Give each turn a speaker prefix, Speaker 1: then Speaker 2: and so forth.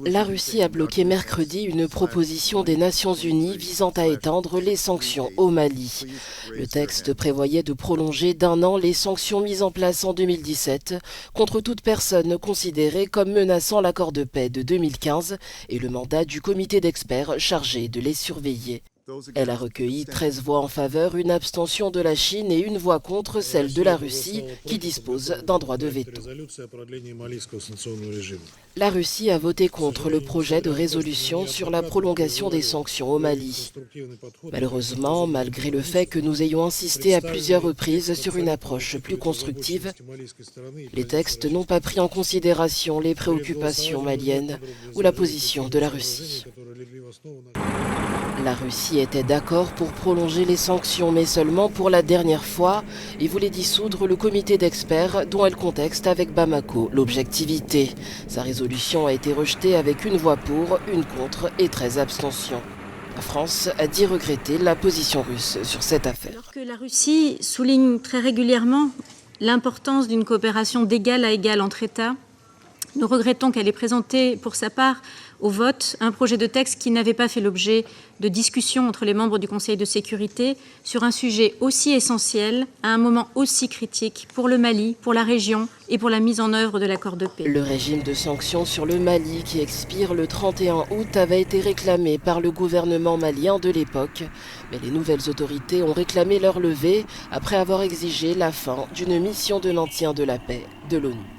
Speaker 1: La Russie a bloqué mercredi une proposition des Nations Unies visant à étendre les sanctions au Mali. Le texte prévoyait de prolonger d'1 an les sanctions mises en place en 2017 contre toute personne considérée comme menaçant l'accord de paix de 2015 et le mandat du comité d'experts chargé de les surveiller. Elle a recueilli 13 voix en faveur, une abstention de la Chine et une voix contre, celle de la Russie, qui dispose d'un droit de veto. La Russie a voté contre le projet de résolution sur la prolongation des sanctions au Mali. Malheureusement, malgré le fait que nous ayons insisté à plusieurs reprises sur une approche plus constructive, les textes n'ont pas pris en considération les préoccupations maliennes ou la position de la Russie. La Russie était d'accord pour prolonger les sanctions, mais seulement pour la dernière fois, et voulait dissoudre le comité d'experts dont elle contexte avec Bamako l'objectivité. Sa résolution a été rejetée avec une voix pour, une contre et 13 abstentions. La France a dit regretter la position russe sur cette affaire.
Speaker 2: Alors que la Russie souligne très régulièrement l'importance d'une coopération d'égal à égal entre États, nous regrettons qu'elle ait présenté pour sa part au vote un projet de texte qui n'avait pas fait l'objet de discussions entre les membres du Conseil de sécurité sur un sujet aussi essentiel à un moment aussi critique pour le Mali, pour la région et pour la mise en œuvre de l'accord de paix.
Speaker 1: Le régime de sanctions sur le Mali qui expire le 31 août avait été réclamé par le gouvernement malien de l'époque, mais les nouvelles autorités ont réclamé leur levée après avoir exigé la fin d'une mission de maintien de la paix de l'ONU.